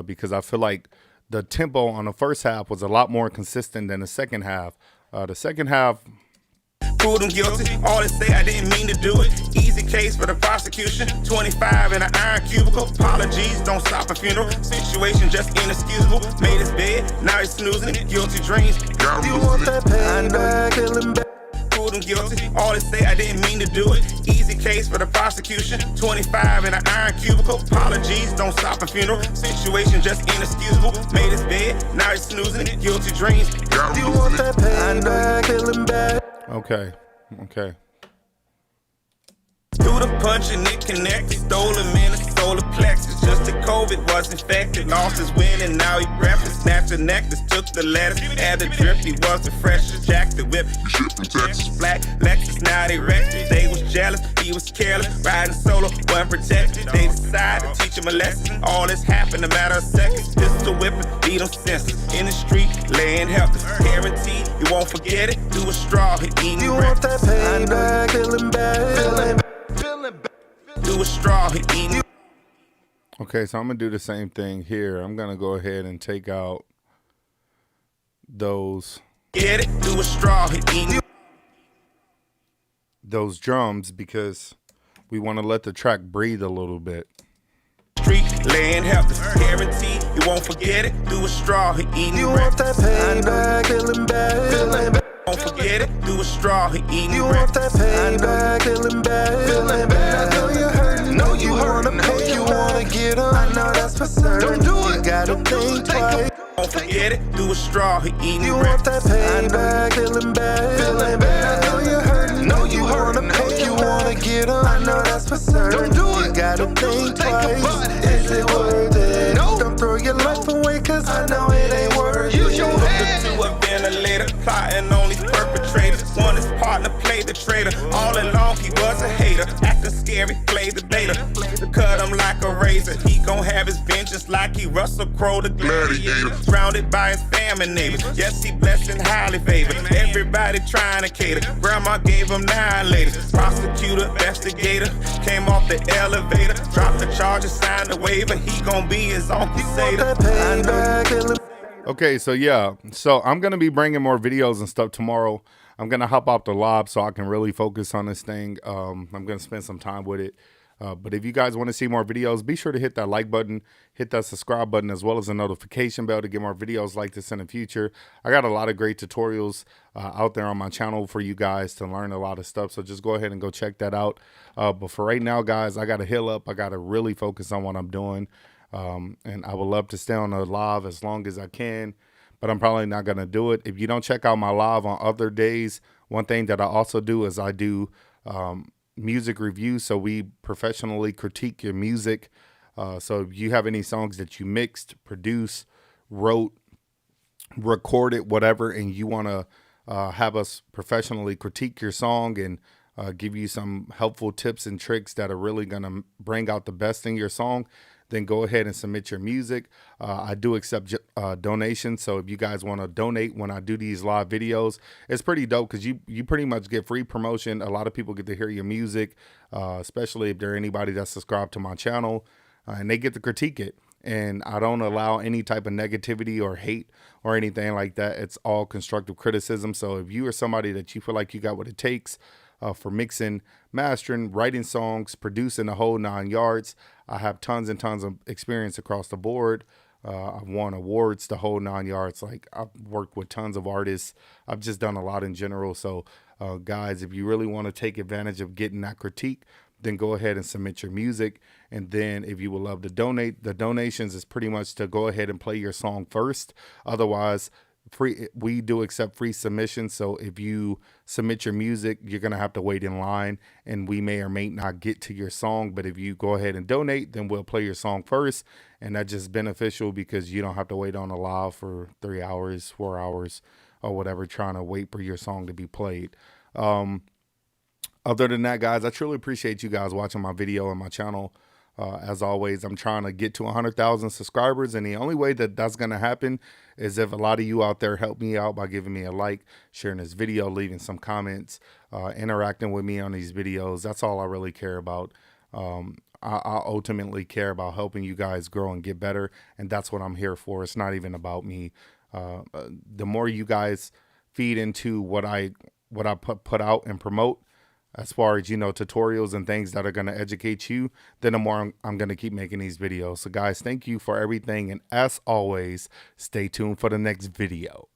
because I feel like the tempo on the first half was a lot more consistent than the second half. The second half, proved him guilty. All they say, I didn't mean to do it. Easy case for the prosecution. 25 in an iron cubicle. Apologies, don't stop a funeral. Situation just inexcusable. Made his bed, now he's snoozing it. Guilty dreams. You want that pen back, killing back. Proved him guilty. All they say, I didn't mean to do it. Easy case for the prosecution. 25 in an iron cubicle. Apologies, don't stop a funeral. Situation just inexcusable. Made his bed, now he's snoozing it. Guilty dreams. You want that pen back, killing back. okay. Through the punch and it connected. Stole him in a solar plexus. Just that COVID was infected. Lost his win and now he breathless. Snatched the necklace, took the lettuce. Had the drip, he was the freshest. Jacked the whip, he shipped from Texas. Black Lexus, now they wrecked it. They was jealous, he was careless. Riding solo, wasn't protected. They decided to teach him a lesson. All this happened in a matter of seconds. Pistol whipping, beat him senseless. In the street, laying helpless. Guaranteed, you won't forget it. Do a straw, he eating You want that pen back, killing back. Do a straw, he eating. Okay, so I'm gonna do the same thing here. I'm gonna go ahead and take out those Get it? Do a straw, he eating. those drums because we want to let the track breathe a little bit. Street, laying helpless. Guaranteed, you won't forget it. Do a straw, he eating. You want that pen back, killing back. Don't forget it. Do a straw, he eating. You want that pen back, killing back. I know you heard, no, you heard him. You wanna get him? I know that's for certain. Don't do it. You gotta think twice. Don't forget it. Do a straw, he eating. You want that pen back, killing back. I know you heard, no, you heard him. You wanna get him? I know that's for certain. Don't do it. You gotta think twice. Is it worth it? No. Don't throw your life away, cause I know it ain't worth it. Use your head. To a ventilator, plotting on these perpetrators. One his partner played the traitor. All along he was a hater. Acting scary, played the beta. Cut him like a razor. He gon' have his vengeance like he Russell Crowe the gladiator. Surrounded by his family neighbors. Yes, he blessed and highly favored. Everybody trying to cater. Grandma gave him 9 laters. Prosecutor, investigator, came off the elevator. Dropped the charges, signed the waiver. He gon' be his own crusader. Okay, so yeah, so I'm going to be bringing more videos and stuff tomorrow. I'm going to hop off the lob so I can really focus on this thing. I'm going to spend some time with it. But if you guys want to see more videos, be sure to hit that like button, hit that subscribe button, as well as the notification bell to get more videos like this in the future. I got a lot of great tutorials out there on my channel for you guys to learn a lot of stuff. So just go ahead and go check that out. But for right now, guys, I got to heal up. I got to really focus on what I'm doing. And I would love to stay on the live as long as I can, but I'm probably not going to do it. If you don't check out my live on other days, one thing that I also do is I do music reviews. So we professionally critique your music. So if you have any songs that you mixed, produced, wrote, recorded, whatever, and you want to have us professionally critique your song and give you some helpful tips and tricks that are really going to bring out the best in your song, then go ahead and submit your music. I do accept donations. So if you guys want to donate when I do these live videos, it's pretty dope because you pretty much get free promotion. A lot of people get to hear your music, especially if they're anybody that's subscribed to my channel, and they get to critique it. And I don't allow any type of negativity or hate or anything like that. It's all constructive criticism. So if you are somebody that you feel like you got what it takes for mixing, mastering, writing songs, producing the whole 9 yards, I have tons and tons of experience across the board. I've won awards the whole 9 yards. Like, I've worked with tons of artists. I've just done a lot in general. So guys, if you really want to take advantage of getting that critique, then go ahead and submit your music. And then if you would love to donate, the donations is pretty much to go ahead and play your song first. Otherwise, we do accept free submissions. So if you submit your music, you're going to have to wait in line, and we may or may not get to your song. But if you go ahead and donate, then we'll play your song first. And that's just beneficial because you don't have to wait on a live for 3 hours, 4 hours, or whatever, trying to wait for your song to be played. Other than that, guys, I truly appreciate you guys watching my video and my channel. As always, I'm trying to get to 100,000 subscribers, and the only way that that's going to happen is if a lot of you out there help me out by giving me a like, sharing this video, leaving some comments, interacting with me on these videos. That's all I really care about. I ultimately care about helping you guys grow and get better, and that's what I'm here for. It's not even about me. The more you guys feed into what I put out and promote, as far as, you know, tutorials and things that are going to educate you, then the more I'm going to keep making these videos. So guys, thank you for everything. And as always, stay tuned for the next video.